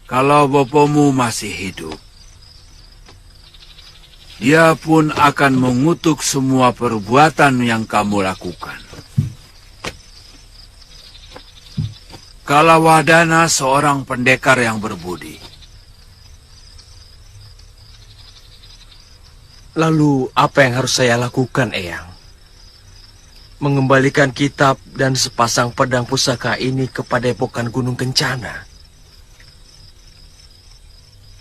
Kalau bopomu masih hidup, dia pun akan mengutuk semua perbuatan yang kamu lakukan. Kalawadana seorang pendekar yang berbudi. Lalu apa yang harus saya lakukan, Eyang? Mengembalikan kitab dan sepasang pedang pusaka ini ke Padepokan Gunung Kencana.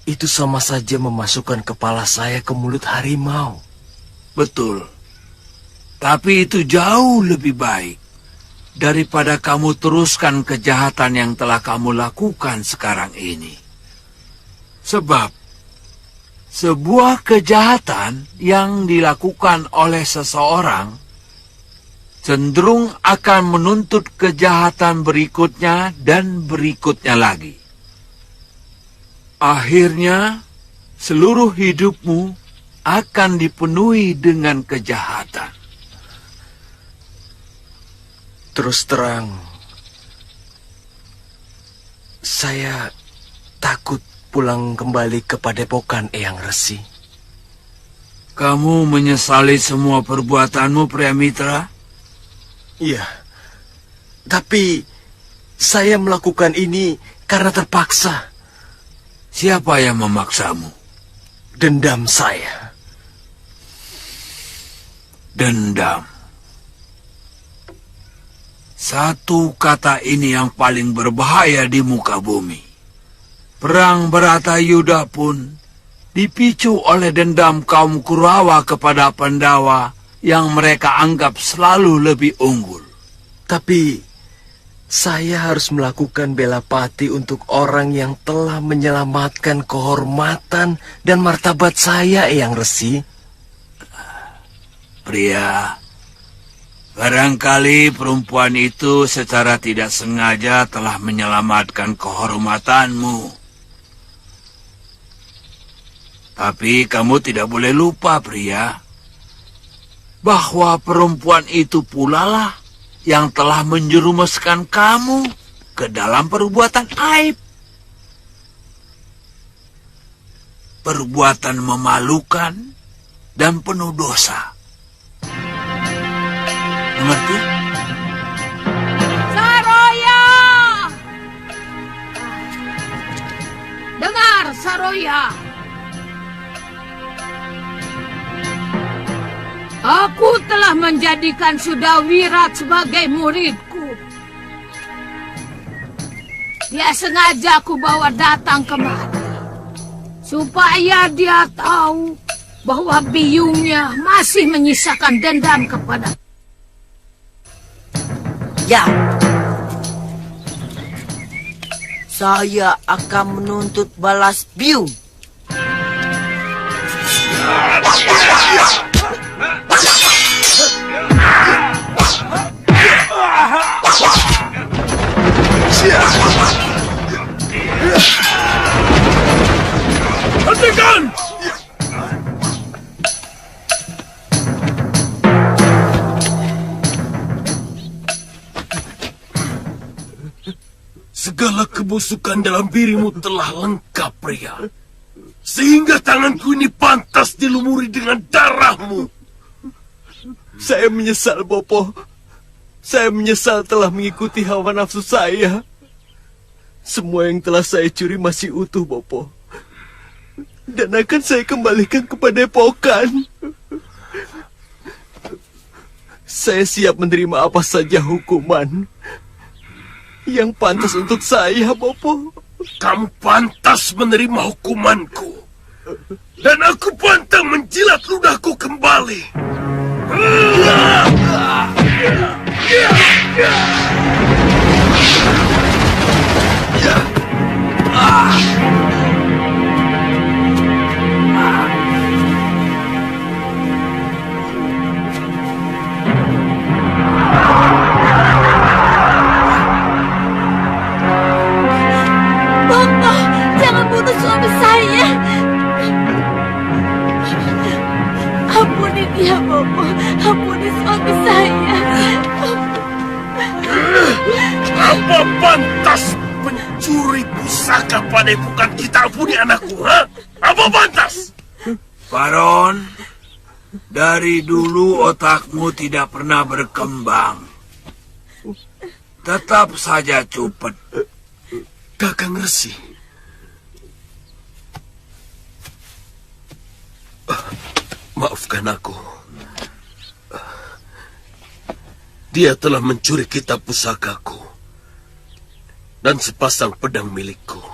Itu sama saja memasukkan kepala saya ke mulut harimau. Betul. Tapi itu jauh lebih baik daripada kamu teruskan kejahatan yang telah kamu lakukan sekarang ini. Sebab sebuah kejahatan yang dilakukan oleh seseorang cenderung akan menuntut kejahatan berikutnya dan berikutnya lagi. Akhirnya, seluruh hidupmu akan dipenuhi dengan kejahatan. Terus terang, saya takut pulang kembali ke Padepokan Eyang Resi. Kamu menyesali semua perbuatanmu, Priamitra? Iya, tapi saya melakukan ini karena terpaksa. Siapa yang memaksamu? Dendam saya. Dendam. Satu kata ini yang paling berbahaya di muka bumi. Perang Bharatayuddha pun dipicu oleh dendam kaum Kurawa kepada Pandawa yang mereka anggap selalu lebih unggul. Tapi saya harus melakukan bela pati untuk orang yang telah menyelamatkan kehormatan dan martabat saya, Eyang Resi. Pria, barangkali perempuan itu secara tidak sengaja telah menyelamatkan kehormatanmu. Tapi kamu tidak boleh lupa, pria, bahwa perempuan itu pula lah yang telah menjerumuskan kamu ke dalam perbuatan aib. Perbuatan memalukan dan penuh dosa. Mengerti? Saroya! Dengar, Saroya! Aku telah menjadikan Sudawirat sebagai muridku. Dia sengaja aku bawa datang kemari, supaya dia tahu bahwa biungnya masih menyisakan dendam kepada. Ya, saya akan menuntut balas biung. Hentikan! Segala kebusukan dalam dirimu telah lengkap, pria. Sehingga tanganku ini pantas dilumuri dengan darahmu. Saya menyesal, Bopo. Saya menyesal telah mengikuti hawa nafsu saya. Semua yang telah saya curi masih utuh, Bopo. Dan akan saya kembalikan kepada Padepokan. Saya siap menerima apa saja hukuman yang pantas untuk saya, Bopo. Kamu pantas menerima hukumanku. Dan aku pantang menjilat ludahku kembali. Bopo, jangan bunuh suami saya. Ampuni dia, Bopo. Ampuni suami saya. Apa pantas pencuri pusaka padepokan kita ampuni anakku, ha? Apa pantas? Baron, dari dulu otakmu tidak pernah berkembang. Tetap saja cupet. Kakang Resi. Maafkan aku. Dia telah mencuri kitab pusakaku dan sepasang pedang milikku.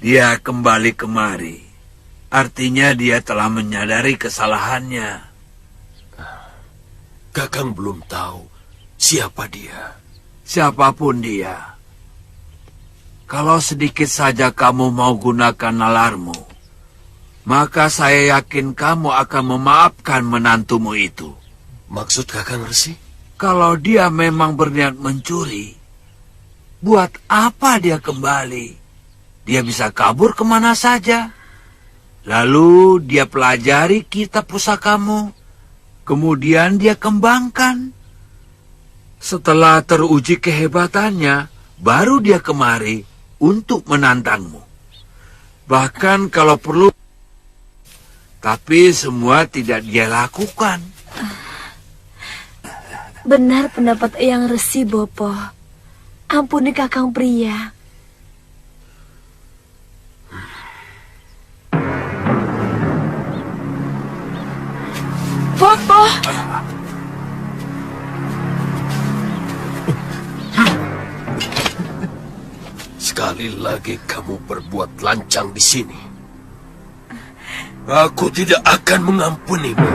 Dia kembali kemari. Artinya dia telah menyadari kesalahannya. Kakang belum tahu siapa dia. Siapapun dia. Kalau sedikit saja kamu mau gunakan nalarmu, maka saya yakin kamu akan memaafkan menantumu itu. Maksud Kakang Resi? Kalau dia memang berniat mencuri, buat apa dia kembali? Dia bisa kabur kemana saja. Lalu dia pelajari kitab pusakamu. Kemudian dia kembangkan. Setelah teruji kehebatannya, baru dia kemari untuk menantangmu. Bahkan kalau perlu. Tapi semua tidak dia lakukan. Benar pendapat Eyang Resi, Bopo. Ampuni Kakang Pria. Bopo! Sekali lagi kamu berbuat lancang di sini. Aku tidak akan mengampunimu.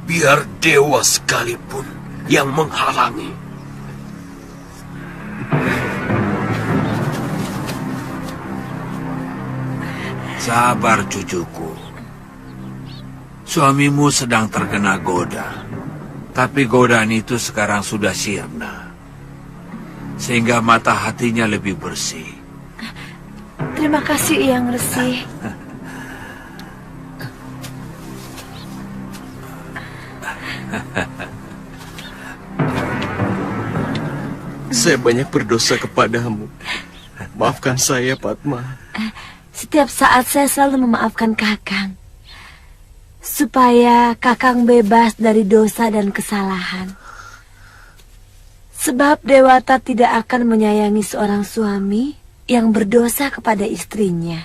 Biar dewa sekalipun yang menghalangi. Sabar cucuku. Suamimu sedang terkena goda. Tapi godaan itu sekarang sudah sirna. Sehingga mata hatinya lebih bersih. Terima kasih Eyang Resi. Saya banyak berdosa kepadamu. Maafkan saya, Padma. Setiap saat saya selalu memaafkan Kakang. Supaya Kakang bebas dari dosa dan kesalahan. Sebab Dewata tidak akan menyayangi seorang suami yang berdosa kepada istrinya.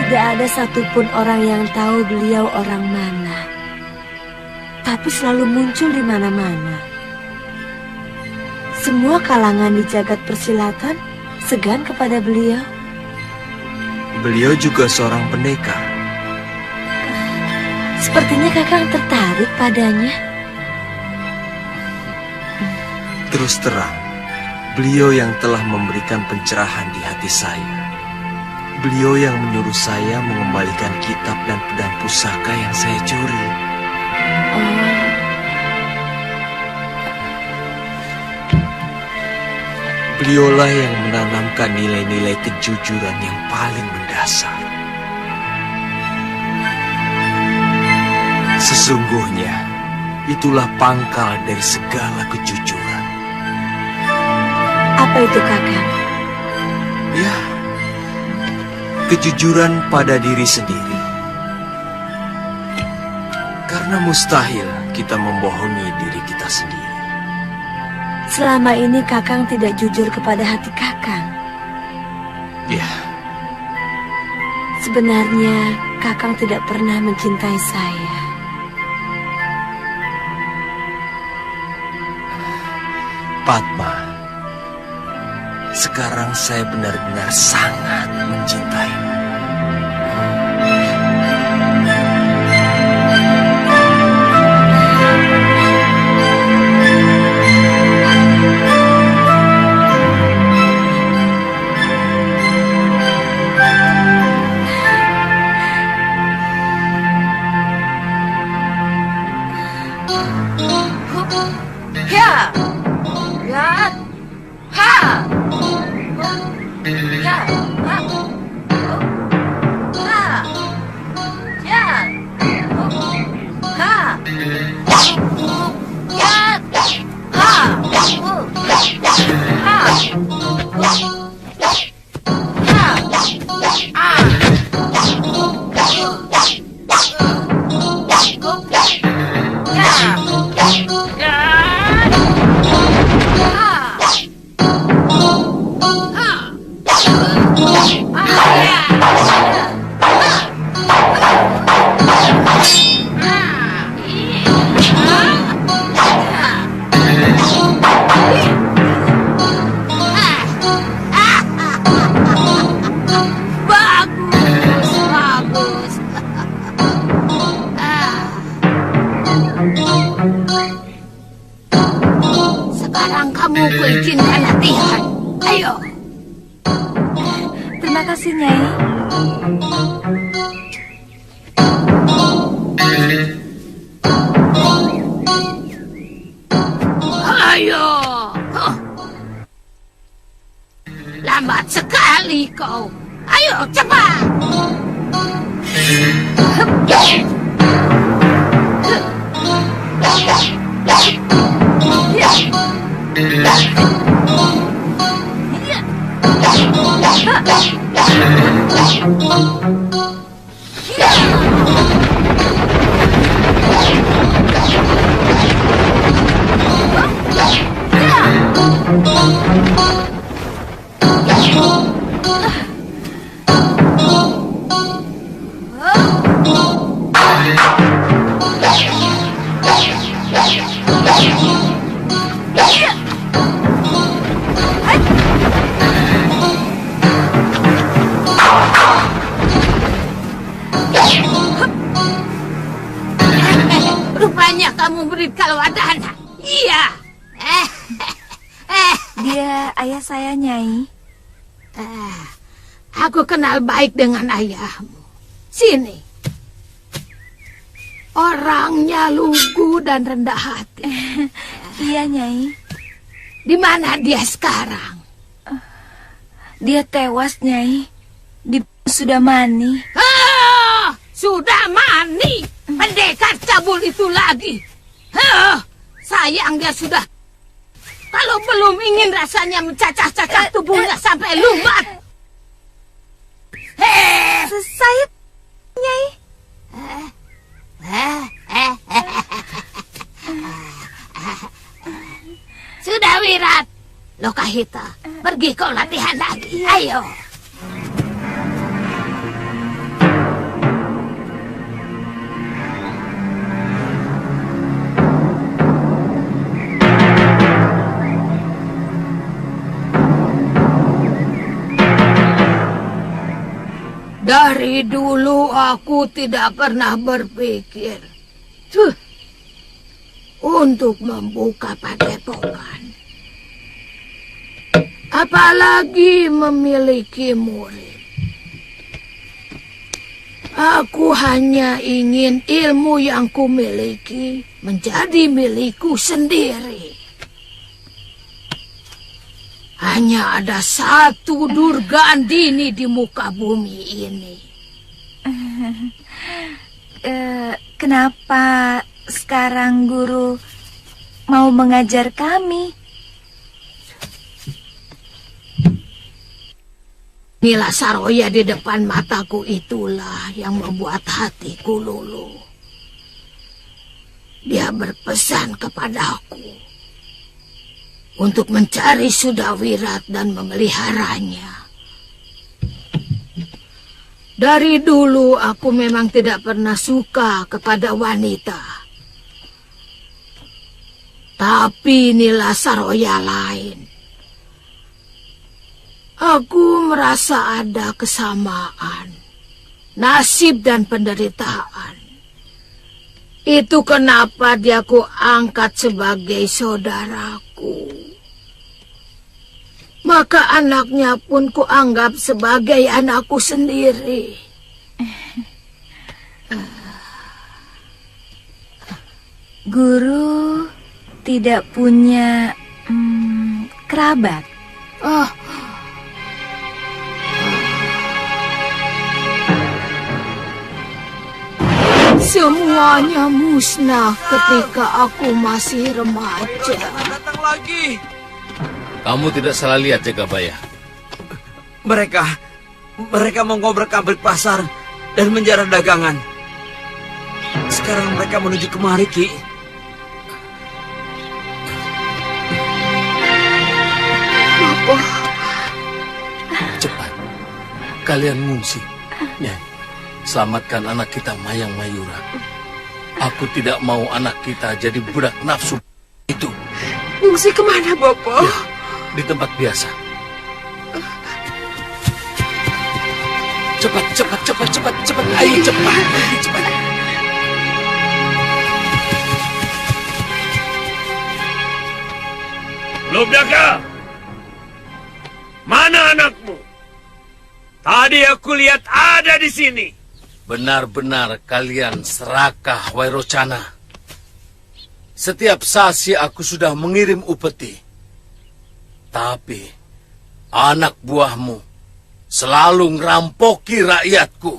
Tidak ada satupun orang yang tahu beliau orang mana. Tapi selalu muncul di mana-mana. Semua kalangan di jagat persilatan segan kepada beliau. Beliau juga seorang pendekar. Sepertinya Kakang tertarik padanya. Terus terang, beliau yang telah memberikan pencerahan di hati saya. Beliau yang menyuruh saya mengembalikan kitab dan pedang pusaka yang saya curi. Beliaulah yang menanamkan nilai-nilai kejujuran yang paling mendasar. Sesungguhnya, itulah pangkal dari segala kejujuran. Apa Apa itu, Kakang? Ya, kejujuran pada diri sendiri. Karena mustahil kita membohongi diri kita sendiri. Selama ini Kakang tidak jujur kepada hati Kakang. Ya, Sebenarnya Kakang tidak pernah mencintai saya. Padma, sekarang saya benar-benar sangat mencintaimu. Ya. Ya. Ha. Ya. Ha. Ha. Ya. Ha. Ya. Bagus, bagus. Sekarang kamu kuizinkan latihan. Ayo. Terima kasih, Nyai. Ayo. Lambat sekali kau. Ayo cepat. Rupanya kamu beri kalwadana. Iya. Dia ayah saya, Nyai. Aku kenal baik dengan ayahmu. Sini. Orangnya lugu dan rendah hati. Iya, Nyai. Di mana dia sekarang? Dia tewas, Nyai. Di sudah mani. Sudah mani. Pendekar cabul itu lagi. Sayang dia sudah. Kalau belum ingin rasanya mencacah-cacah tubuhnya sampai lumat. Saya, Nyai. Sudah Wirat. Lokahita, pergi kau latihan lagi. Ayo. Dari dulu aku tidak pernah berpikir untuk membuka padepokan. Apalagi memiliki murid. Aku hanya ingin ilmu yang kumiliki menjadi milikku sendiri. Hanya ada satu Durga Andini di muka bumi ini. Kenapa sekarang guru mau mengajar kami? Nila Saroya di depan mataku itulah yang membuat hatiku luluh. Dia berpesan kepadaku untuk mencari Sudawirat dan memeliharanya. Dari dulu aku memang tidak pernah suka kepada wanita. Tapi Nila Saroya lain. Aku merasa ada kesamaan, nasib dan penderitaan. Itu kenapa dia ku angkat sebagai saudaraku. Maka anaknya pun ku anggap sebagai anakku sendiri. Guru tidak punya kerabat? Oh, semuanya musnah ketika aku masih remaja. Datang lagi. Kamu tidak salah lihat, Jagabaya. Mereka mengobrak-abrik pasar dan menjarah dagangan. Sekarang mereka menuju kemari, Ki. Cepat, kalian mengungsi. Nyai, selamatkan anak kita Mayang Mayura. Aku tidak mau anak kita jadi budak nafsu itu. Mengungsi kemana, Bopo? Ya, di tempat biasa. Cepat. Ayo cepat. Lobdaka! Mana anakmu? Tadi aku lihat ada di sini. Benar-benar kalian serakah, Wairocana. Setiap sasi aku sudah mengirim upeti. Tapi anak buahmu selalu ngerampoki rakyatku.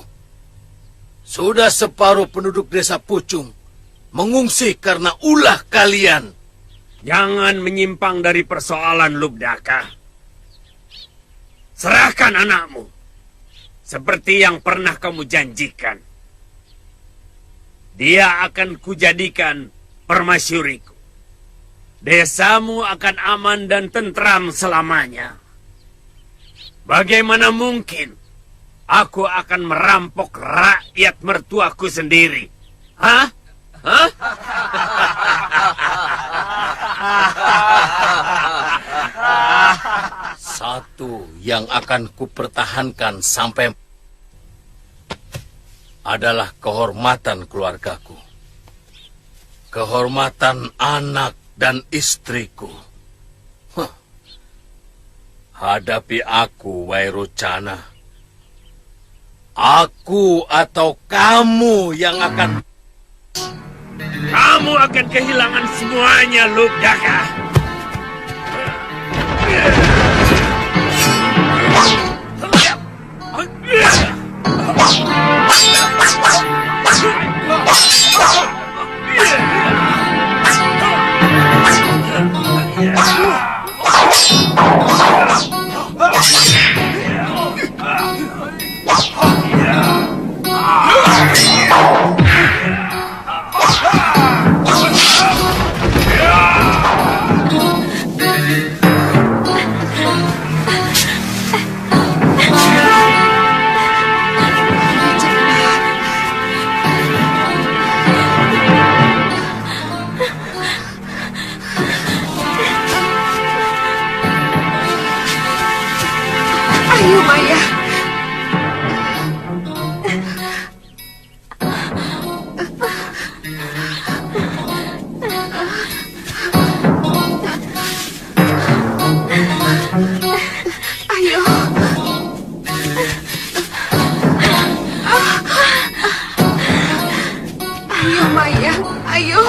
Sudah separuh penduduk desa Pucung mengungsi karena ulah kalian. Jangan menyimpang dari persoalan, Lubdaka. Serahkan anakmu. Seperti yang pernah kamu janjikan. Dia akan kujadikan permasyuriku. Desamu akan aman dan tentram selamanya. Bagaimana mungkin aku akan merampok rakyat mertuaku sendiri? Hah? Satu yang akan kupertahankan sampai adalah kehormatan keluargaku. Kehormatan anak dan istriku. Hadapi aku, Wairocana. Aku atau kamu yang akan... Kamu akan kehilangan semuanya, Lubdaka. Ayo, Maya. Ayo. Ayo, Maya. Ayo.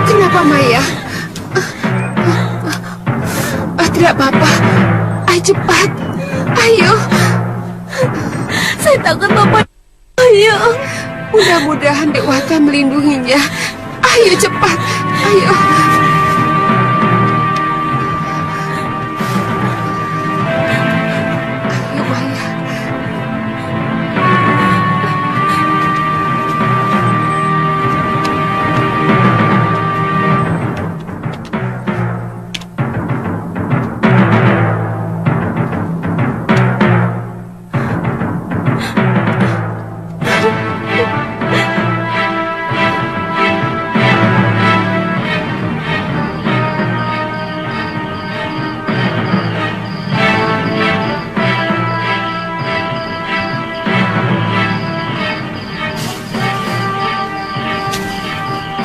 Kenapa Maya? Tidak apa-apa. Ayo cepat. Ayo. Saya takut Bapak. Ayo. Mudah-mudahan Dewata melindunginya. Ayo cepat. Ayo. Ayo Maya.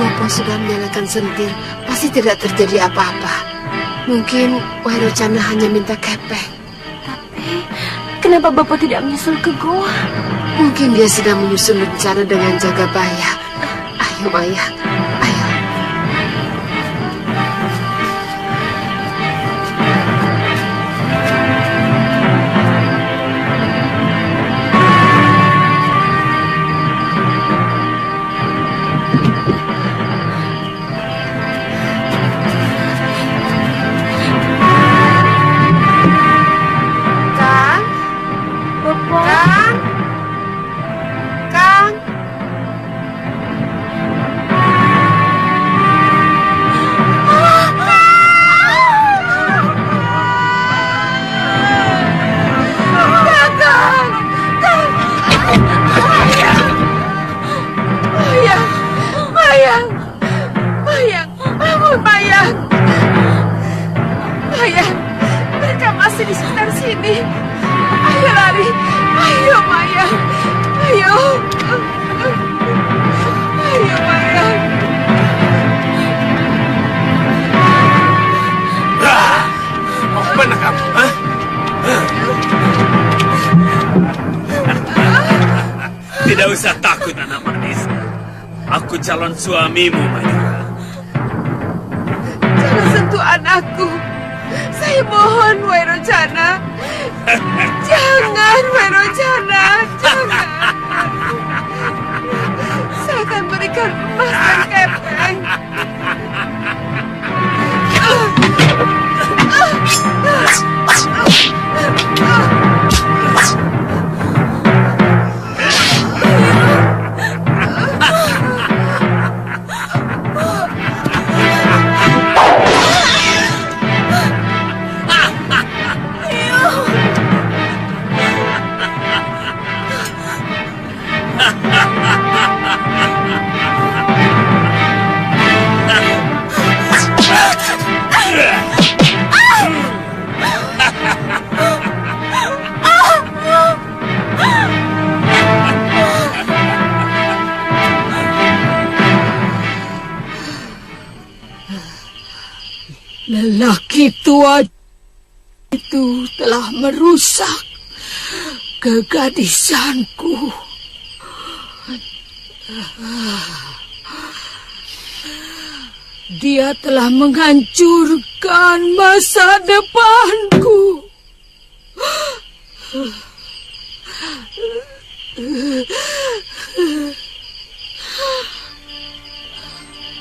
Bopo sudah menyalakan sentir. Pasti tidak terjadi apa-apa. Mungkin Wairocana hanya minta kepeng. Tapi kenapa Bapak tidak menyusul ke goa? Mungkin dia sedang menyusun rencana dengan jaga Baya. Ayo Maya, ayo. Kang, Bapak. Kang, Kang. Mayang, bangun Mayang. Mayang, mereka masih di sekitar sini. Ayo lari, ayo Mayang, ayo. Ayo Mayang. Mau kemana kamu? Hah? Tidak usah takut, anak manis. Aku calon suamimu, Mayura. Jangan sentuh anakku. Saya mohon, Wairocana. Jangan, Wairocana. Jangan. Saya akan berikan emas dan kepeng. Lelaki tua itu telah merusak kegadisanku. Dia telah menghancurkan masa depanku.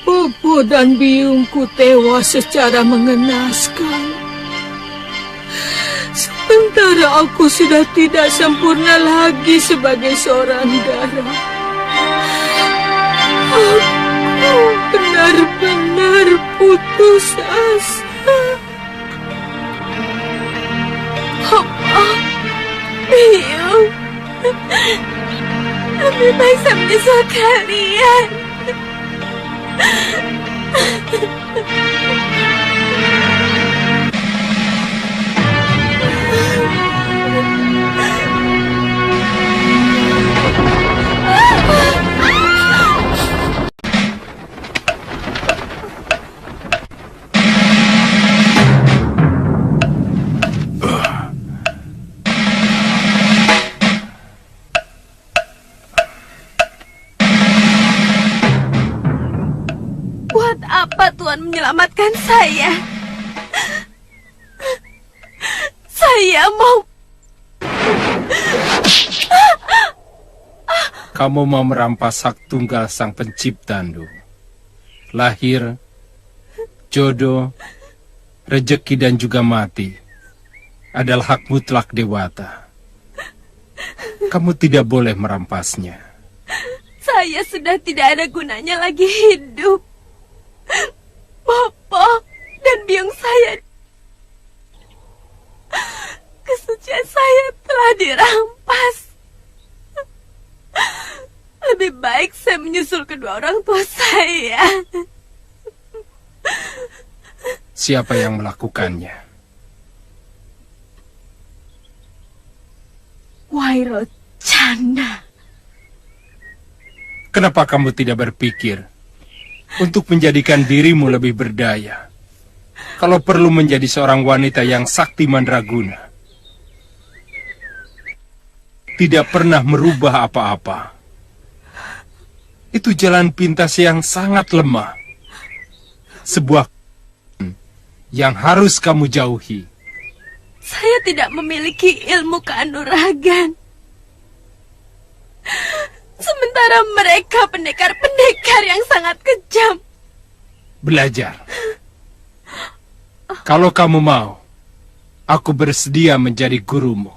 Bobo dan biungku tewas secara mengenaskan. Sementara aku sudah tidak sempurna lagi sebagai seorang darah. Aku benar-benar putus asa. Papa, Biung, lebih baik saya menyesal kalian. Buat apa Tuhan menyelamatkan saya? Saya mau... Kamu mau merampas hak tunggal sang pencipta, Ndu. Lahir, jodoh, rejeki dan juga mati adalah hak mutlak Dewata. Kamu tidak boleh merampasnya. Saya sudah tidak ada gunanya lagi hidup. Bopo dan biung saya, kesucian saya telah dirampas. Lebih baik saya menyusul kedua orang tua saya. Siapa yang melakukannya? Wairo Canda. Kenapa kamu tidak berpikir untuk menjadikan dirimu lebih berdaya? Kalau perlu menjadi seorang wanita yang sakti mandraguna. Tidak pernah merubah apa-apa. Itu jalan pintas yang sangat lemah. Sebuah yang harus kamu jauhi. Saya tidak memiliki ilmu kanuragan. Sementara mereka pendekar-pendekar yang sangat kejam. Belajar. Kalau kamu mau, aku bersedia menjadi gurumu.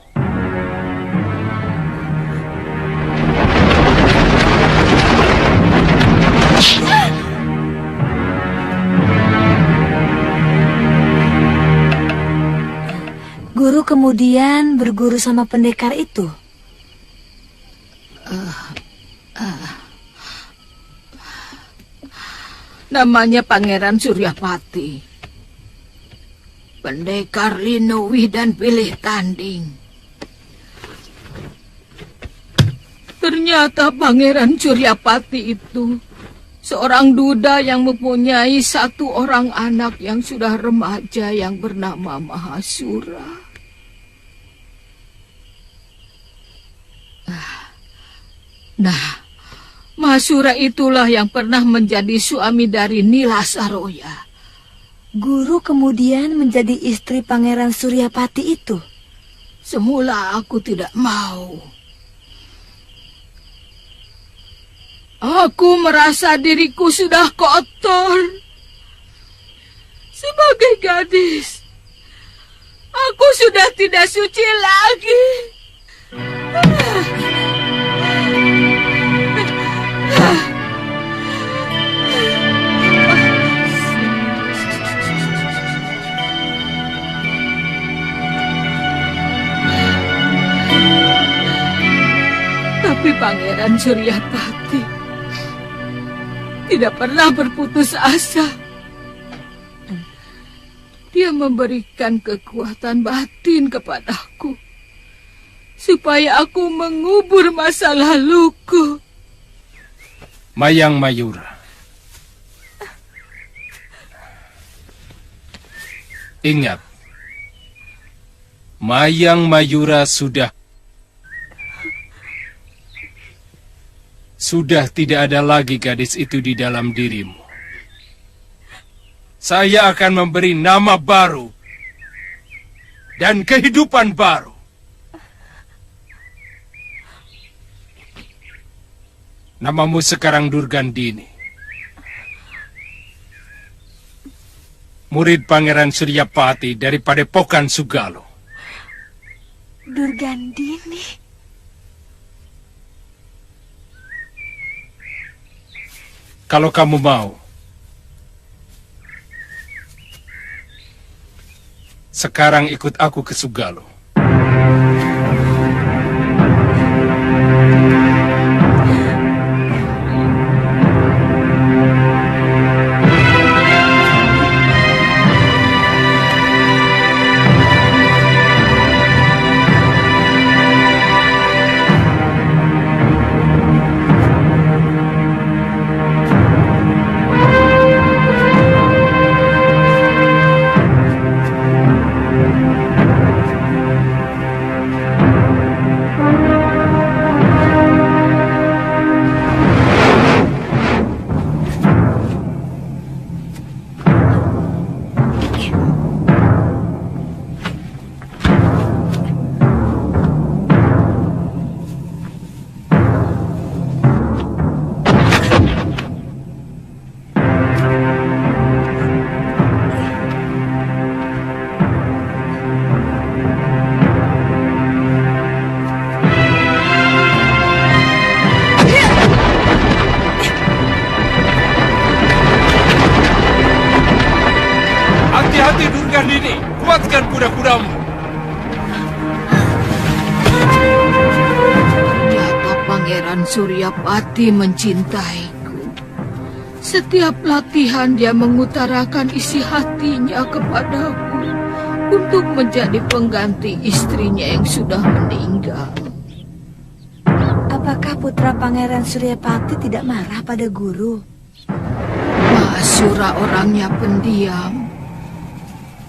Guru kemudian berguru sama pendekar itu. Namanya Pangeran Suryapati. Pendekar Linuwih dan pilih tanding. Ternyata Pangeran Suryapati itu seorang duda yang mempunyai satu orang anak yang sudah remaja yang bernama Mahasura. Nah, Mahasura itulah yang pernah menjadi suami dari Nila Saroya. Guru kemudian menjadi istri Pangeran Suryapati itu. Semula aku tidak mau. Aku merasa diriku sudah kotor. Sebagai gadis, aku sudah tidak suci lagi. Tapi Pangeran Suryapati tidak pernah berputus asa. Dia memberikan kekuatan batin kepadaku supaya aku mengubur masa laluku. Mayang Mayura. Ingat, Mayang Mayura sudah tidak ada lagi gadis itu di dalam dirimu. Saya akan memberi nama baru dan kehidupan baru. Namamu sekarang Durgandini. Murid Pangeran Suryapati dari Padepokan Sugalo. Durgandini. Kalau kamu mau, sekarang ikut aku ke Sugalo. Durgandini, kuatkan kuda-kudamu. Ternyata Pangeran Suryapati mencintaiku. Setiap latihan dia mengutarakan isi hatinya kepadaku untuk menjadi pengganti istrinya yang sudah meninggal. Apakah putra Pangeran Suryapati tidak marah pada guru? Mahasura orangnya pendiam.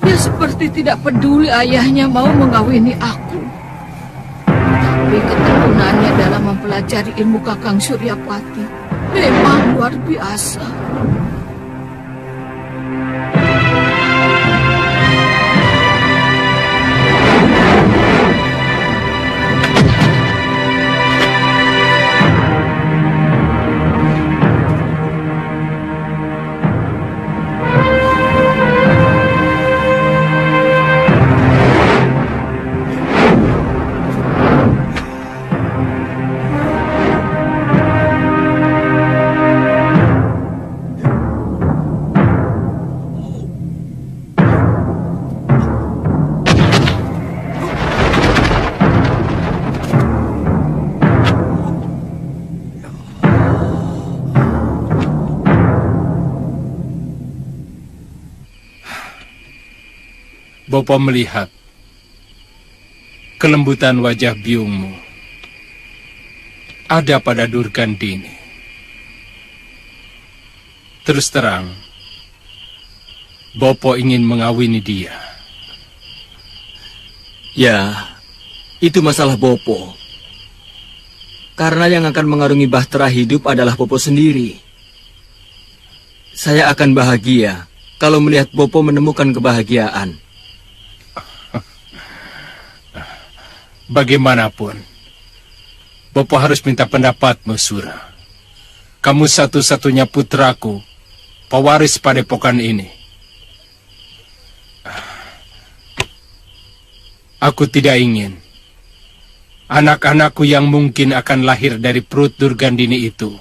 Dia seperti tidak peduli ayahnya mau mengawini aku. Tapi ketekunannya dalam mempelajari ilmu Kakang Suryapati memang luar biasa. Bopo melihat kelembutan wajah biungmu ada pada Durgandini. Terus terang, Bopo ingin mengawini dia. Ya, itu masalah Bopo. Karena yang akan mengarungi bahtera hidup adalah Bopo sendiri. Saya akan bahagia kalau melihat Bopo menemukan kebahagiaan. Bagaimanapun, Bopo harus minta pendapatmu, Sura. Kamu satu-satunya putraku, pewaris padepokan ini. Aku tidak ingin anak-anakku yang mungkin akan lahir dari perut Durgandini itu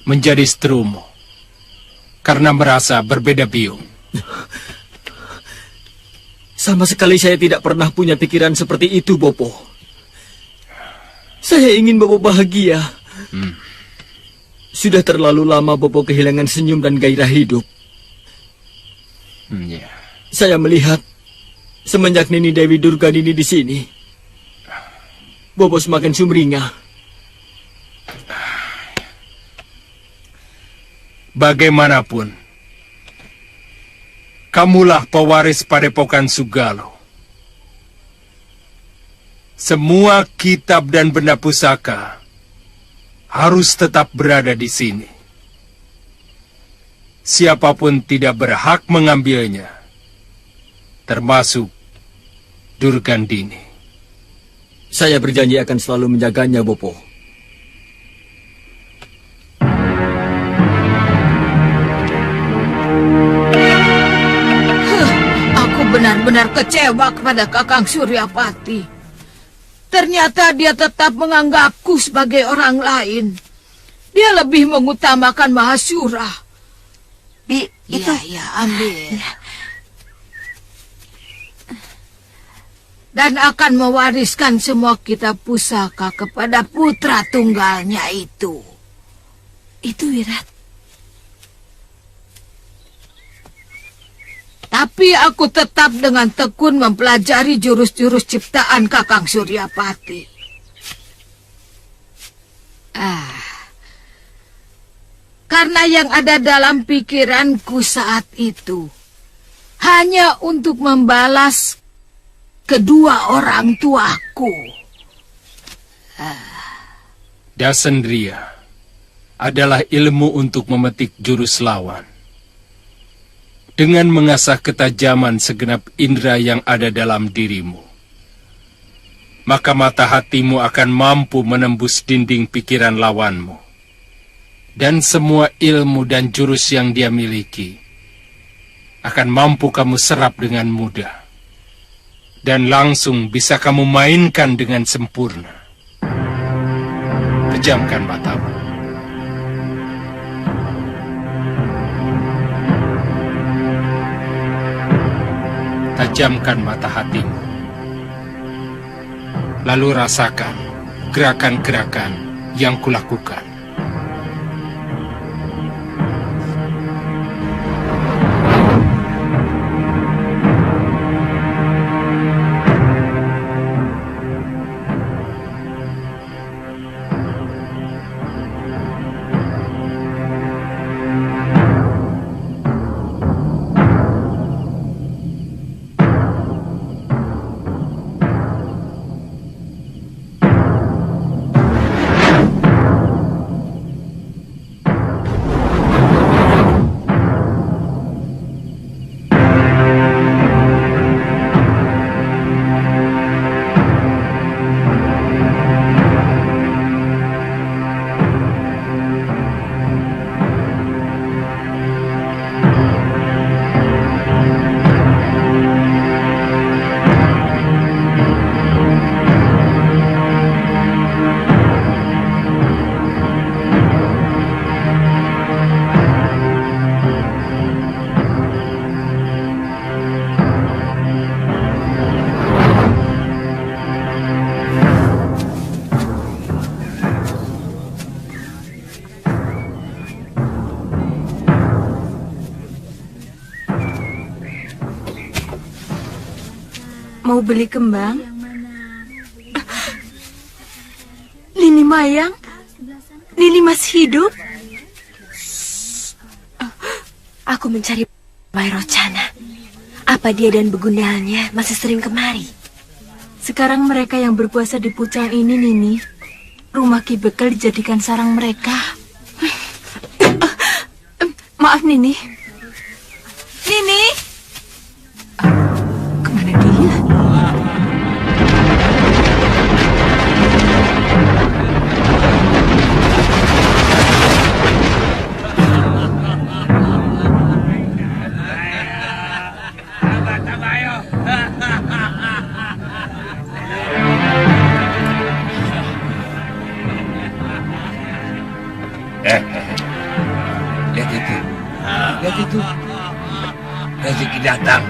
menjadi strumo karena merasa berbeda biung. Sama sekali saya tidak pernah punya pikiran seperti itu, Bopo. Saya ingin Bopo bahagia. Sudah terlalu lama Bopo kehilangan senyum dan gairah hidup. Saya melihat semenjak Nini Dewi Durgandini di sini, Bopo semakin sumringah. Bagaimanapun, kamulah pewaris padepokan Sugalo. Semua kitab dan benda pusaka harus tetap berada di sini. Siapapun tidak berhak mengambilnya, termasuk Durgandini. Saya berjanji akan selalu menjaganya, Bopo. Benar-benar kecewa kepada Kakang Suryapati. Ternyata dia tetap menganggapku sebagai orang lain. Dia lebih mengutamakan Mahasura. Itu. Ya, ambil. Dan akan mewariskan semua kitab pusaka kepada putra tunggalnya itu. Itu Wirat. Tapi aku tetap dengan tekun mempelajari jurus-jurus ciptaan Kakang Suryapati. Karena yang ada dalam pikiranku saat itu hanya untuk membalas kedua orang tuaku. Dasendriya adalah ilmu untuk memetik jurus lawan. Dengan mengasah ketajaman segenap indera yang ada dalam dirimu, maka mata hatimu akan mampu menembus dinding pikiran lawanmu. Dan semua ilmu dan jurus yang dia miliki akan mampu kamu serap dengan mudah. Dan langsung bisa kamu mainkan dengan sempurna. Pejamkan matamu. tajamkan mata hatimu. Lalu rasakan gerakan-gerakan yang kulakukan. Mau beli kembang? Nini Mayang? Nini masih hidup? Aku mencari Wairocana. Apa dia dan begundalnya masih sering kemari? Sekarang mereka yang berpuasa di Pucang ini, Nini. Rumah Ki Bekel dijadikan sarang mereka. Maaf, Nini. Nini! Kemana dia? Lihat itu. Lihat itu. Rezeki datang.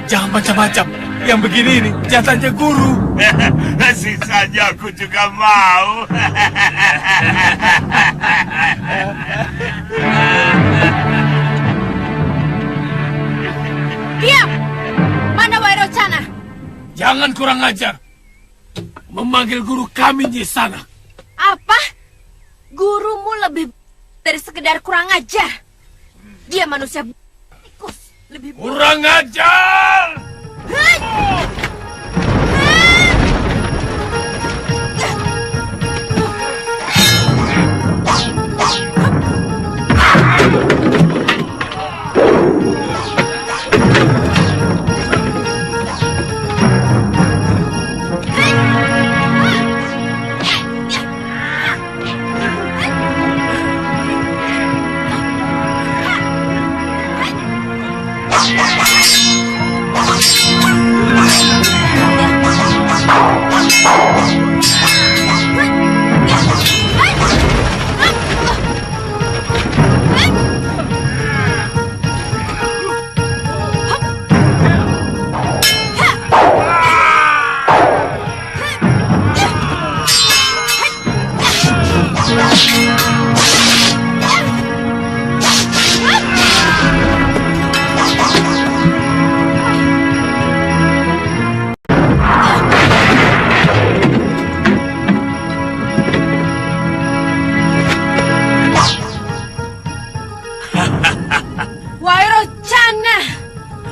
Jangan macam-macam. Yang begini ini jatahnya guru. Sisanya aku juga mau. Diam! Mana Wairocana? Jangan kurang ajar. Memanggil guru kami Nyisana. Apa? Gurumu lebih dari sekedar kurang ajar. Dia manusia tikus. Lebih Kurang ajar!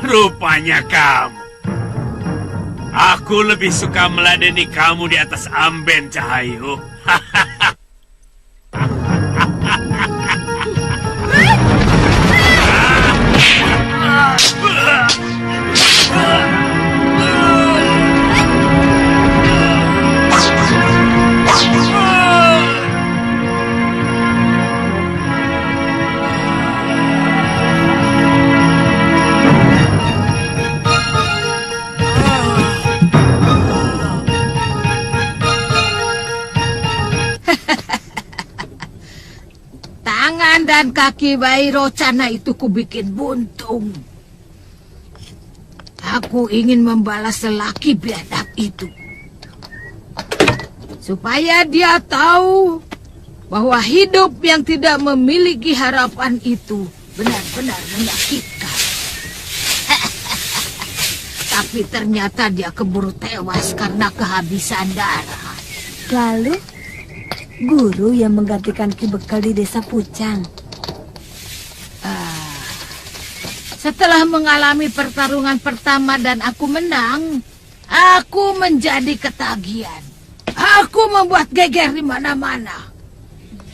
Rupanya kamu. Aku lebih suka meladeni kamu di atas Amben, Cahayu. Tangan dan kaki Wairocana itu kubikin buntung. Aku ingin membalas lelaki biadab itu. Supaya dia tahu bahwa hidup yang tidak memiliki harapan itu benar-benar menyakitkan. Tapi ternyata dia keburu tewas karena kehabisan darah. Lalu, guru yang menggantikan Ki Bekal di desa Pucang. Setelah mengalami pertarungan pertama dan aku menang, aku menjadi ketagihan. Aku membuat geger di mana-mana.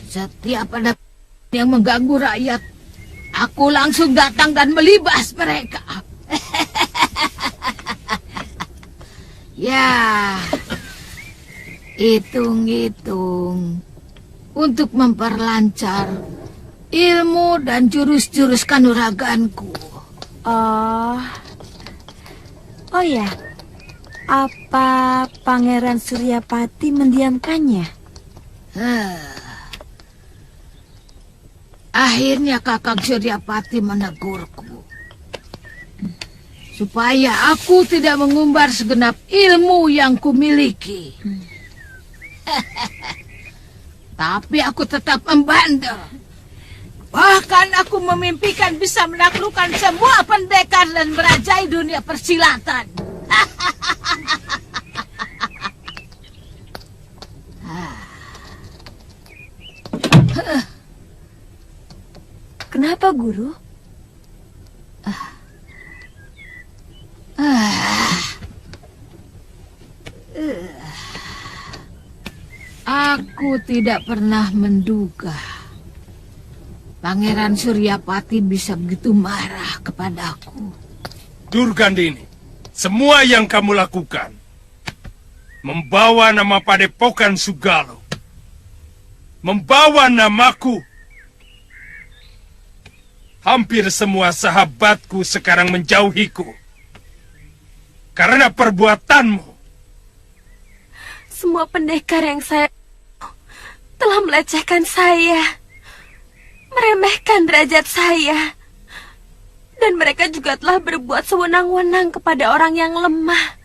Setiap ada yang mengganggu rakyat, aku langsung datang dan melibas mereka. Ya, hitung-hitung untuk memperlancar ilmu dan jurus-jurus kanuraganku. Oh ya, apa Pangeran Suryapati mendiamkannya? Akhirnya Kakang Suryapati menegurku supaya aku tidak mengumbar segenap ilmu yang kumiliki. Tapi aku tetap membandel. Bahkan aku memimpikan bisa menaklukkan semua pendekar dan merajai dunia persilatan. Kenapa, Guru? Aku tidak pernah menduga Pangeran Suryapati bisa begitu marah kepadaku. Durgandini, semua yang kamu lakukan membawa nama Padepokan Sugalo, membawa namaku. Hampir semua sahabatku sekarang menjauhiku karena perbuatanmu. Semua pendekar yang saya telah melecehkan saya, meremehkan derajat saya, dan mereka juga telah berbuat sewenang-wenang kepada orang yang lemah.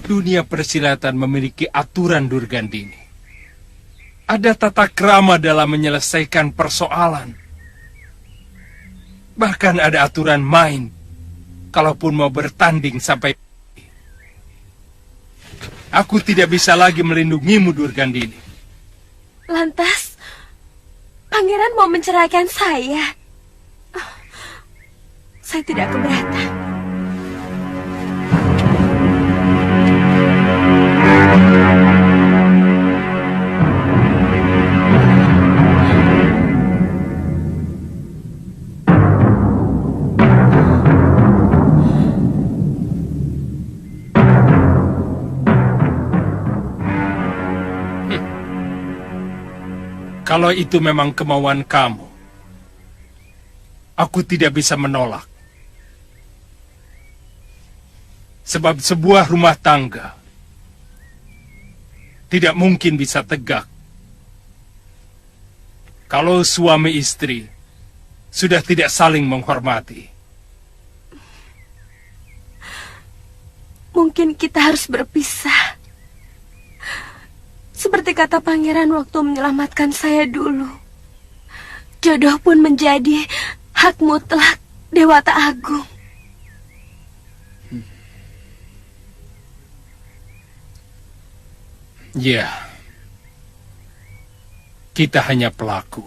Dunia persilatan memiliki aturan, Durgandini. Ada tata krama dalam menyelesaikan persoalan. Bahkan ada aturan main, kalaupun mau bertanding sampai. Aku tidak bisa lagi melindungimu, Durgandini. Lantas, Pangeran mau menceraikan saya? Saya tidak keberatan. Kalau itu memang kemauan kamu, aku tidak bisa menolak. Sebab sebuah rumah tangga tidak mungkin bisa tegak kalau suami istri sudah tidak saling menghormati. Mungkin kita harus berpisah. Seperti kata Pangeran waktu menyelamatkan saya dulu. Jodoh pun menjadi hak mutlak Dewata Agung. Ya, kita hanya pelaku.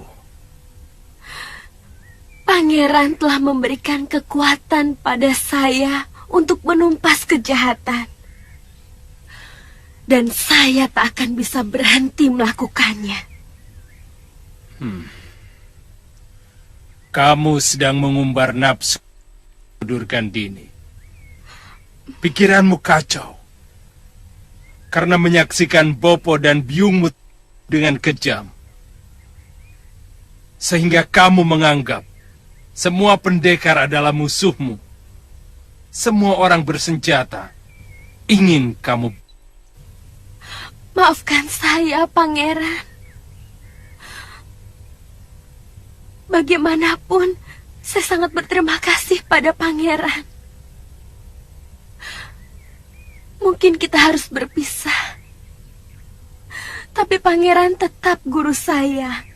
Pangeran telah memberikan kekuatan pada saya untuk menumpas kejahatan. Dan saya tak akan bisa berhenti melakukannya. Kamu sedang mengumbar nafsu, Durgandini. Pikiranmu kacau karena menyaksikan Bopo dan biungmu dengan kejam. Sehingga kamu menganggap semua pendekar adalah musuhmu. Semua orang bersenjata ingin kamu. Maafkan saya, Pangeran. Bagaimanapun, Saya sangat berterima kasih pada pangeran. Mungkin kita harus berpisah. Tapi pangeran tetap guru saya.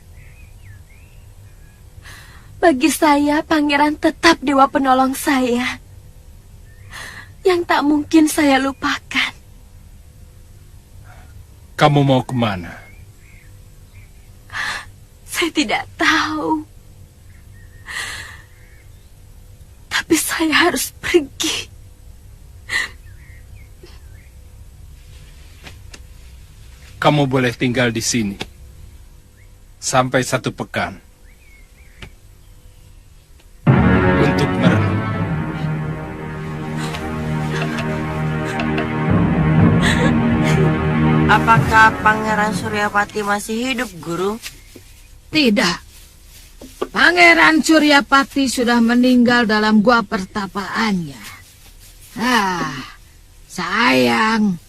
Bagi saya, pangeran tetap dewa penolong saya. Yang tak mungkin saya lupakan. Kamu mau kemana? Saya tidak tahu. Tapi saya harus pergi. Kamu boleh tinggal di sini sampai 1 pekan untuk merenung. Apakah Pangeran Suryapati masih hidup, Guru? Tidak. Pangeran Suryapati sudah meninggal dalam gua pertapaannya. Sayang.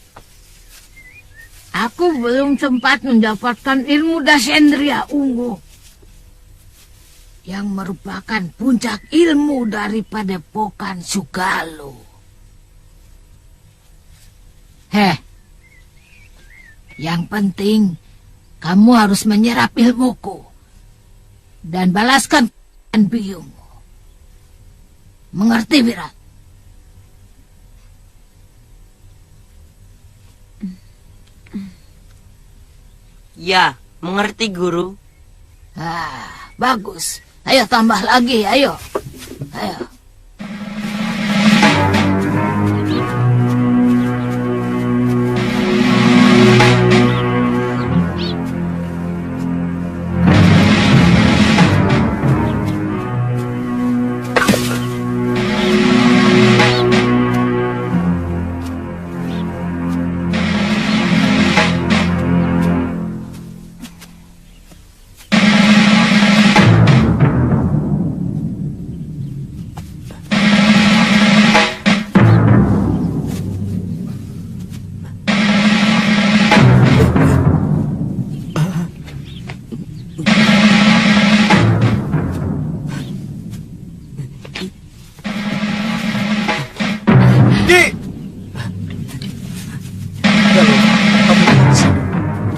Aku belum sempat mendapatkan ilmu Dasendria Ungu, yang merupakan puncak ilmu dari Padepokan Sugalu. Yang penting, kamu harus menyerap ilmuku dan balaskan biungmu. Mengerti, Wirat? Ya, mengerti, Guru. Bagus. Ayo tambah lagi, ayo. Ayo.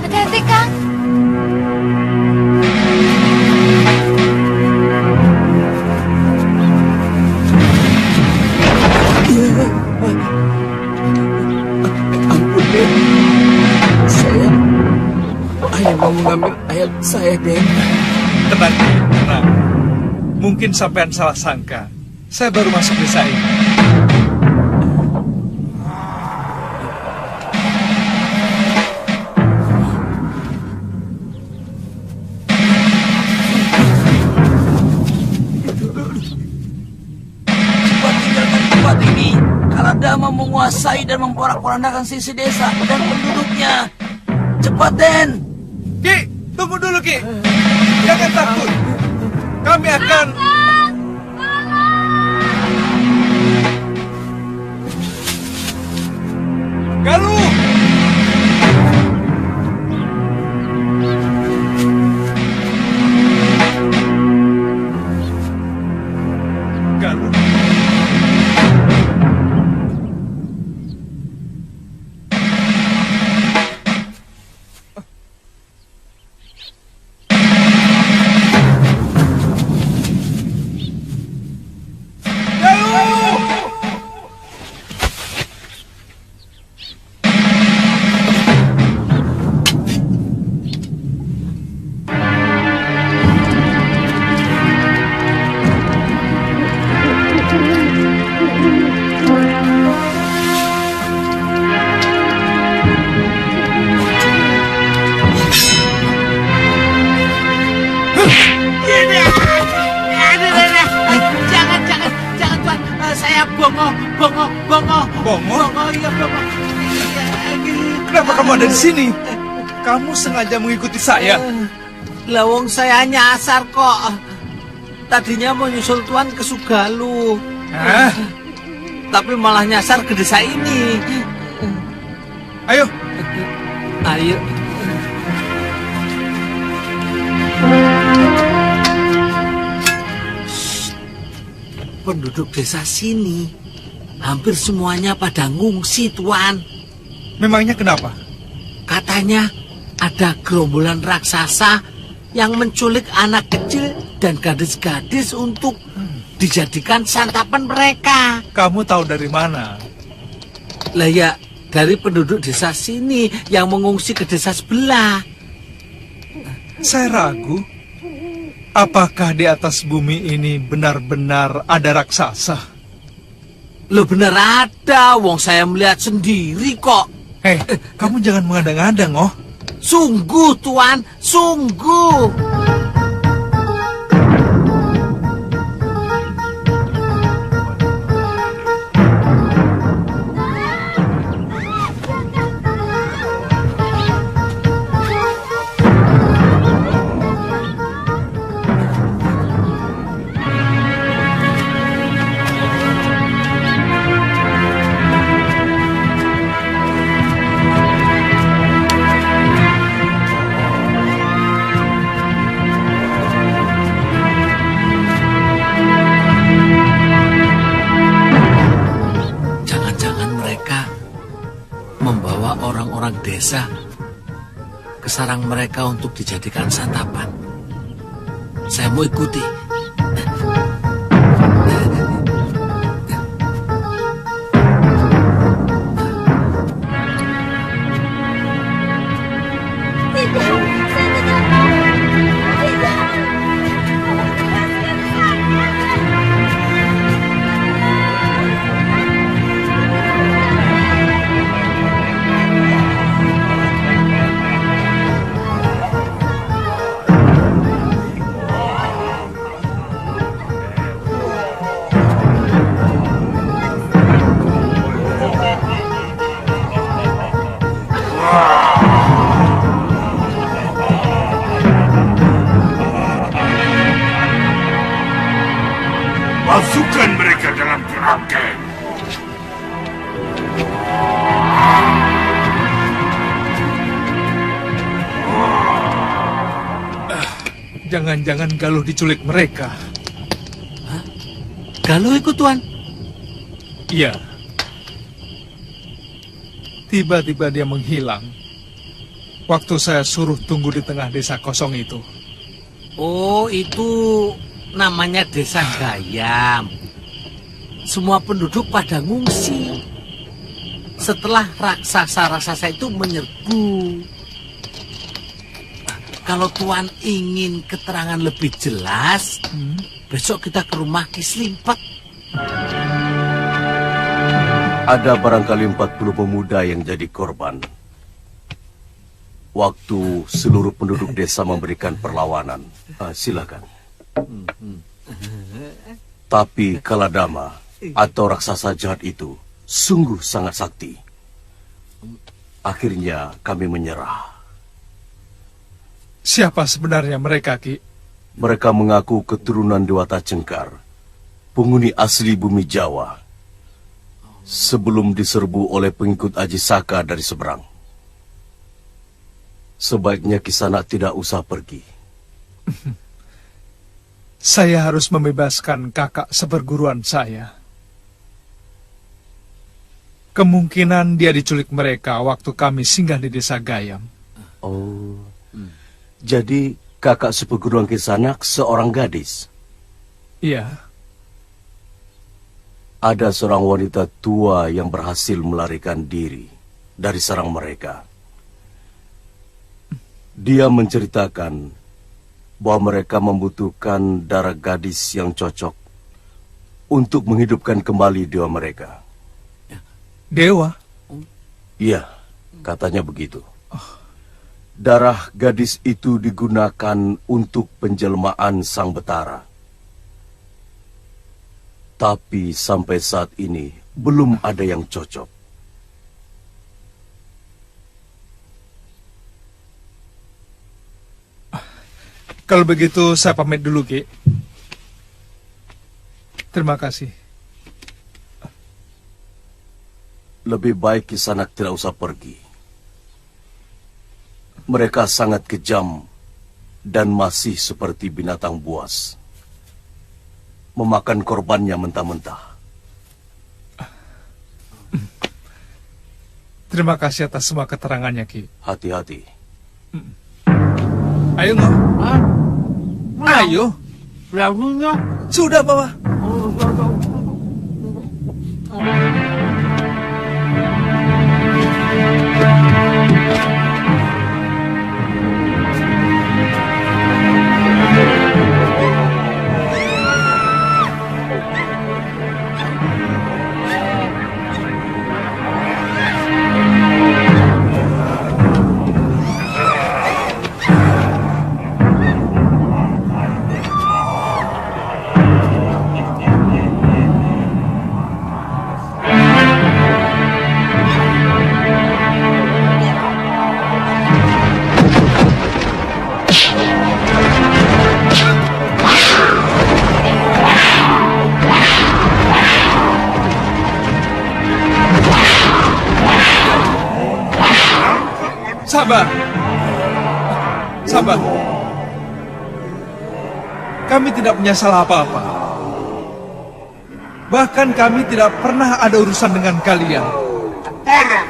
Hati-hati, Kang. Ampun, Den. Saya hanya mau mengambil ayat saya, Den. Tenang, tenang. Mungkin sampean salah sangka. Saya baru masuk desa ini. Cepat tinggalkan tempat ini. Kaladama menguasai dan memporak-porandakan sisi desa dan penduduknya. Cepat, Den. Ki, tunggu dulu, Ki. Jangan takut. Kami akan... Galuh! Galuh. Kenapa kamu ada di sini? Kamu sengaja mengikuti saya? Lawong saya nyasar kok. Tadinya mau nyusul Tuan ke Sugalu. Hah? Tapi malah nyasar ke desa ini. Ayo. Ayo. penduduk desa sini. Hampir semuanya pada ngungsi, Tuan. Memangnya kenapa? Katanya ada gerombolan raksasa yang menculik anak kecil dan gadis-gadis untuk dijadikan santapan mereka. Kamu tahu dari mana? Lah ya, dari penduduk desa sini yang mengungsi ke desa sebelah. Saya ragu. Apakah di atas bumi ini benar-benar ada raksasa? Loh benar ada, wong saya melihat sendiri kok. Hei, kamu jangan mengada-ngada, oh. Sungguh, Tuan, sungguh. Desa ke sarang mereka untuk dijadikan santapan. Saya mau ikuti. Masukkan mereka dalam kerangkeng. Jangan-jangan Galuh diculik mereka. Hah? Galuh ikut, Tuan? Iya. Tiba-tiba dia menghilang. Waktu saya suruh tunggu di tengah desa kosong itu. Oh, itu namanya desa Gayam. Semua penduduk pada ngungsi setelah raksasa-raksasa itu menyerbu. Kalau Tuan ingin keterangan lebih jelas, besok kita ke rumah Ki Slimpet. Ada barangkali 40 pemuda yang jadi korban. Waktu seluruh penduduk desa memberikan perlawanan. Silakan. Tapi Kaladama atau raksasa jahat itu sungguh sangat sakti. Akhirnya kami menyerah. Siapa sebenarnya mereka, Ki? Mereka mengaku keturunan Dewata Cengkar, penghuni asli bumi Jawa, sebelum diserbu oleh pengikut Aji Saka dari seberang. Sebaiknya Kisanak tidak usah pergi. Saya harus membebaskan kakak seperguruan saya. Kemungkinan dia diculik mereka waktu kami singgah di desa Gayam. Oh, jadi kakak seperguruan Kisanak seorang gadis? Iya. Ada seorang wanita tua yang berhasil melarikan diri dari sarang mereka. Dia menceritakan bahwa mereka membutuhkan darah gadis yang cocok untuk menghidupkan kembali dewa mereka. Dewa? Iya, katanya begitu. Darah gadis itu digunakan untuk penjelmaan Sang Betara. Tapi sampai saat ini belum ada yang cocok. Kalau begitu saya pamit dulu, Ki. Terima kasih. Lebih baik Kisanak tidak usah pergi. Mereka sangat kejam dan masih seperti binatang buas. memakan korbannya mentah-mentah. Terima kasih atas semua keterangannya, Ki. Hati-hati. Ayo, Ngo. Ayo. Sudah, bawa. Sabar. Sabar. Kami tidak menyesal apa-apa. Bahkan kami tidak pernah ada urusan dengan kalian. Parang,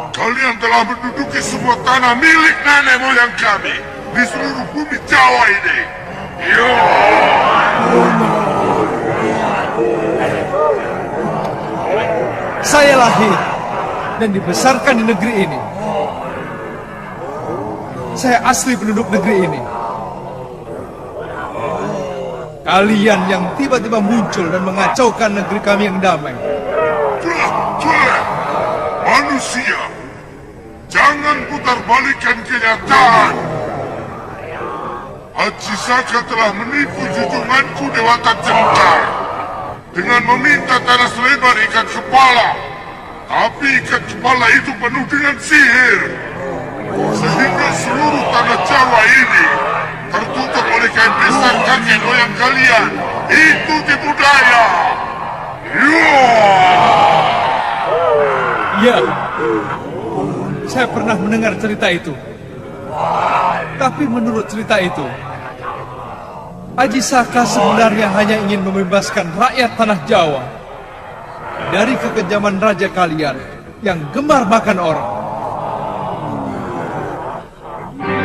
kalian telah menduduki semua tanah milik nenek moyang kami di seluruh bumi Jawa ini. Yo! Saya lahir dan dibesarkan di negeri ini. Saya asli penduduk negeri ini. Kalian yang tiba-tiba muncul dan mengacaukan negeri kami yang damai. Jelek! Manusia! Jangan putar balikan kenyataan! Haji Saka telah menipu junjunganku Dewata Cengkar dengan meminta tanah selebar ikat kepala. Tapi ikat kepala itu penuh dengan sihir, sehingga seluruh tanah Jawa ini tertutup oleh kain besar kakek moyang kalian. Itu tipu daya. Ya, saya pernah mendengar cerita itu. Tapi menurut cerita itu, Haji Saka sebenarnya hanya ingin membebaskan rakyat tanah Jawa dari kekejaman raja kalian yang gemar makan orang.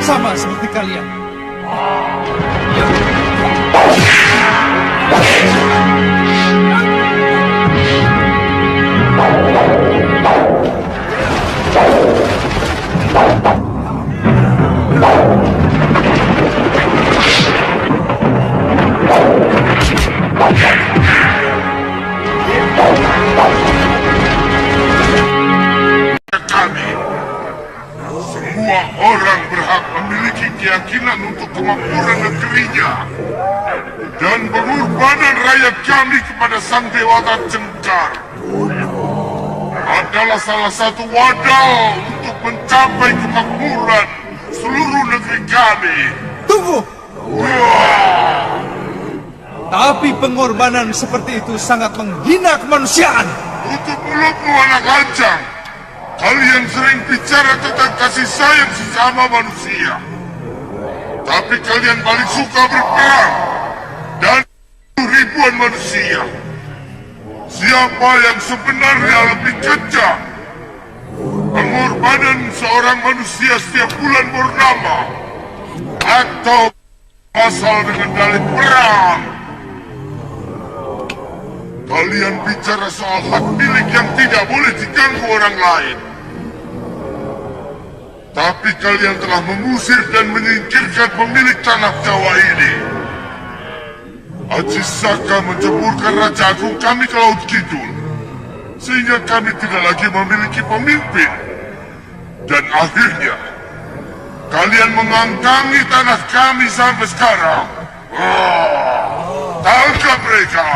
Sama seperti kalian. Kami, semua orang berhak memiliki keyakinan untuk kemakmuran negerinya dan pengorbanan rakyat kami kepada Sang Dewata Cengkar adalah salah satu wadah untuk mencapai kemakmuran seluruh negeri kami. Tunggu! Tapi pengorbanan seperti itu sangat menghina kemanusiaan. Tutup mulutmu, anak lancang. Kalian sering bicara tentang kasih sayang sesama manusia, tapi kalian paling suka berperang dan ribuan manusia. Siapa yang sebenarnya lebih kejam? Pengorbanan seorang manusia setiap bulan purnama, atau asal dengan dalih perang? Kalian bicara soal hak milik yang tidak boleh diganggu orang lain. Tapi kalian telah mengusir dan menyingkirkan pemilik tanah Jawa ini. Haji Saka menceburkan Raja Agung kami ke Laut Kidul, sehingga kami tidak lagi memiliki pemimpin. Dan akhirnya, kalian mengangkangi tanah kami sampai sekarang. Tangkap mereka!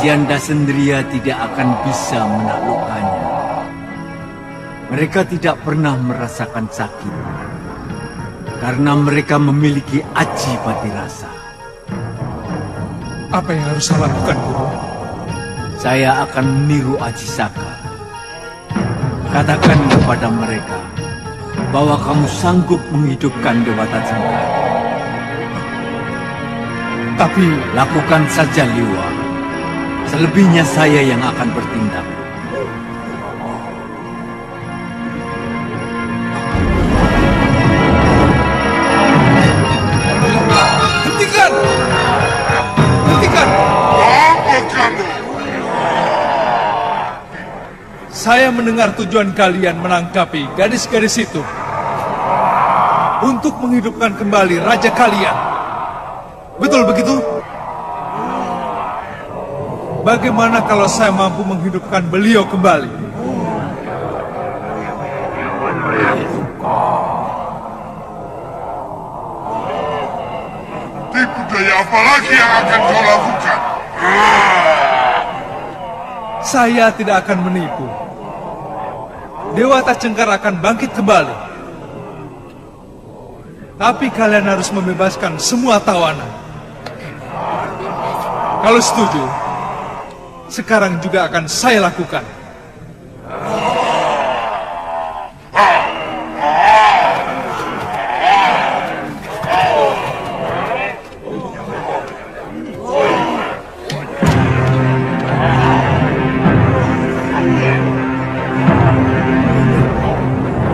Kerajaan Dasendria tidak akan bisa menaklukkannya. Mereka tidak pernah merasakan sakit, karena mereka memiliki aji patirasa. Apa yang harus saya lakukan, Guru? Saya akan meniru Aji Saka. Katakan kepada mereka bahwa kamu sanggup menghidupkan Dewata Cengkar. Tapi lakukan saja, Liwa. Selebihnya saya yang akan bertindak. Hentikan! Hentikan! Apa kamu? Saya mendengar tujuan kalian menangkapi gadis-gadis itu untuk menghidupkan kembali raja kalian. Betul begitu? Bagaimana kalau saya mampu menghidupkan beliau kembali? Tipu daya apa lagi yang akan kau lakukan? Saya tidak akan menipu. Dewata Cengkar akan bangkit kembali. Tapi kalian harus membebaskan semua tawanan. Kalau setuju, sekarang juga akan saya lakukan.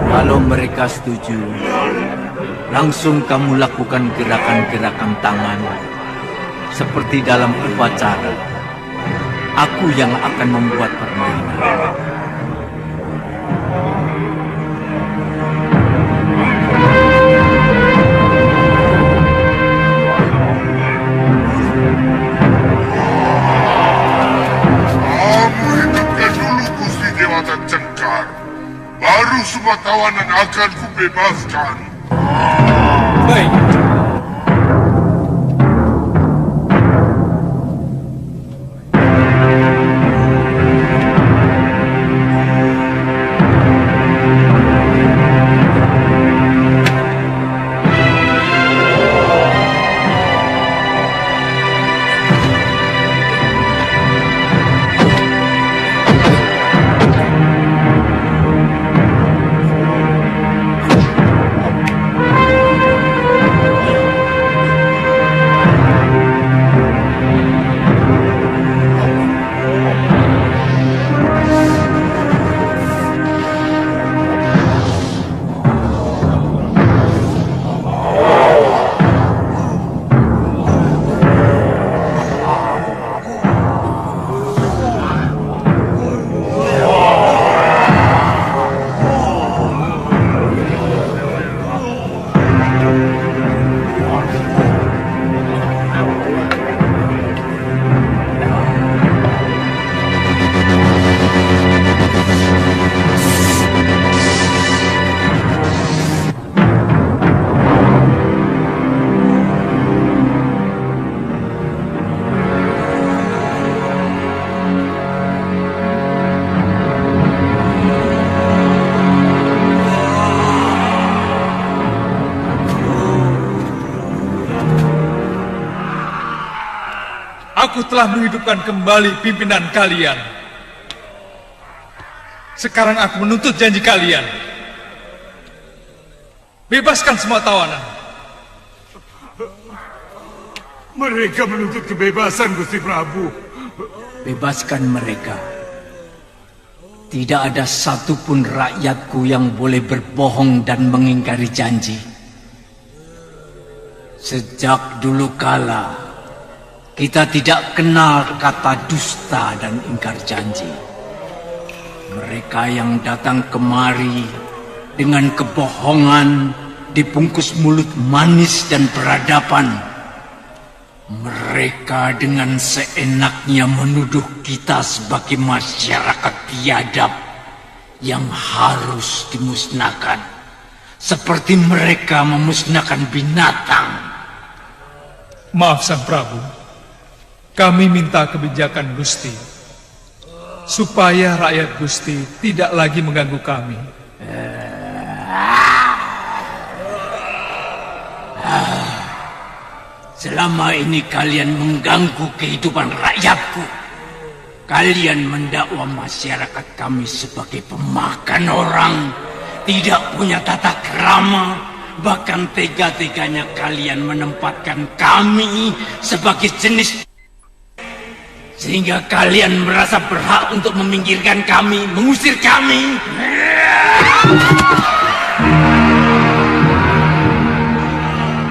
Kalau mereka setuju, langsung kamu lakukan gerakan-gerakan tangan seperti dalam upacara. Aku yang akan membuat permainan. Kamu hidupkan dulu Gusti Dewata Cengkar. Baru semua tawanan akan kubebaskan. Baik. Aku telah menghidupkan kembali pimpinan kalian. Sekarang aku menuntut janji kalian. Bebaskan semua tawanan. Mereka menuntut kebebasan, Gusti Prabu. Bebaskan mereka. Tidak ada satupun rakyatku yang boleh berbohong dan mengingkari janji. Sejak dulu kala, kita tidak kenal kata dusta dan ingkar janji. Mereka yang datang kemari dengan kebohongan dibungkus mulut manis dan peradaban. Mereka dengan seenaknya menuduh kita sebagai masyarakat biadab yang harus dimusnahkan. Seperti mereka memusnahkan binatang. Maaf, Sang Prabu. Kami minta kebijakan Gusti, supaya rakyat Gusti tidak lagi mengganggu kami. Selama ini kalian mengganggu kehidupan rakyatku. Kalian mendakwa masyarakat kami sebagai pemakan orang, tidak punya tata krama, bahkan tega-teganya kalian menempatkan kami sebagai jenis, sehingga kalian merasa berhak untuk meminggirkan kami, mengusir kami.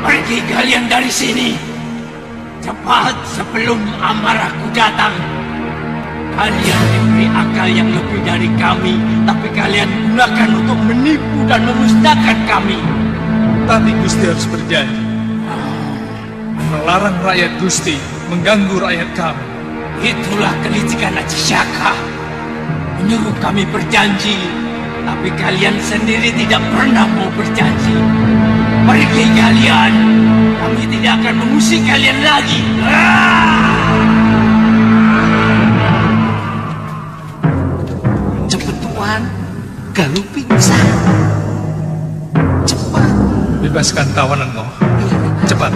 Pergi kalian dari sini, cepat sebelum amarahku datang. Kalian diberi akal yang lebih dari kami, tapi kalian gunakan untuk menipu dan memusnahkan kami. Tapi Gusti harus berjanji melarang rakyat Gusti mengganggu rakyat kami. Itulah kelicikan Aji Saka, menyuruh kami berjanji, tapi kalian sendiri tidak pernah mau berjanji. Pergi kalian, kami tidak akan mengusik kalian lagi. Cepet Tuan, Galuh pingsan. Cepat. Bebaskan tawananmu. Cepat.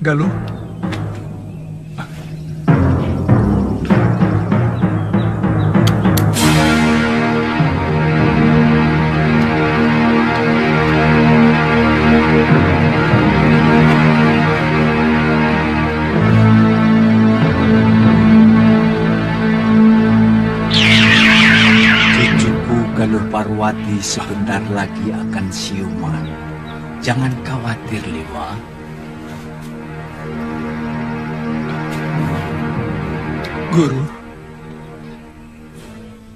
Galuh. Cucuku Galuh Parwati sebentar lagi akan siuman. Jangan khawatir, Liwa. Guru,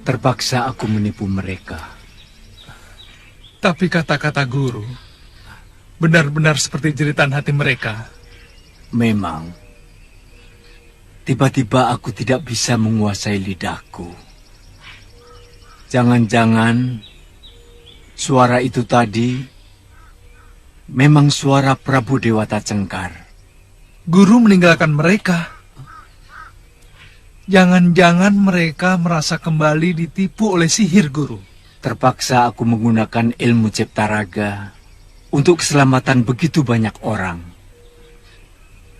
terpaksa aku menipu mereka. Tapi kata-kata guru benar-benar seperti jeritan hati mereka. Memang, tiba-tiba aku tidak bisa menguasai lidahku. Jangan-jangan suara itu tadi memang suara Prabu Dewata Cengkar. Guru meninggalkan mereka. Jangan-jangan mereka merasa kembali ditipu oleh sihir, Guru. Terpaksa aku menggunakan ilmu cipta raga untuk keselamatan begitu banyak orang.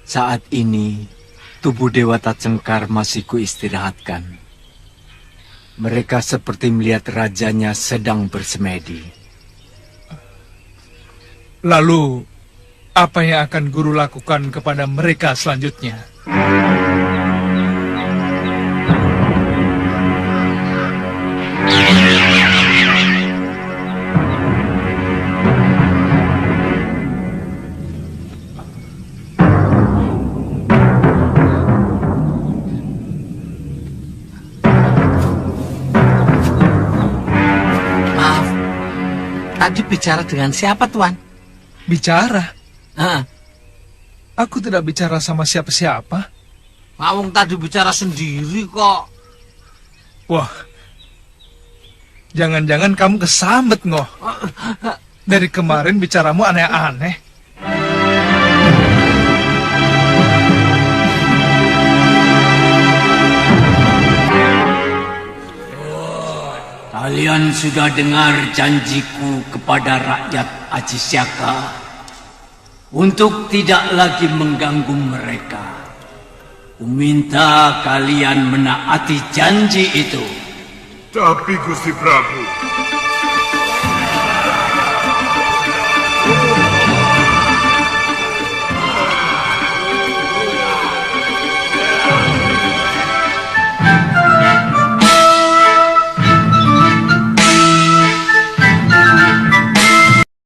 Saat ini, tubuh Dewata Cengkar masih kuistirahatkan. Mereka seperti melihat rajanya sedang bersemedi. Lalu, apa yang akan Guru lakukan kepada mereka selanjutnya? Tadi bicara dengan siapa, Tuan? Bicara? Nah. Aku tidak bicara sama siapa-siapa. Mawung tadi bicara sendiri kok. Wah, jangan-jangan kamu kesambet, Ngoh. Dari kemarin bicaramu aneh-aneh. Kalian sudah dengar janjiku kepada rakyat Aji Saka untuk tidak lagi mengganggu mereka, Kuminta kalian menaati janji itu. Tapi Gusti Prabu,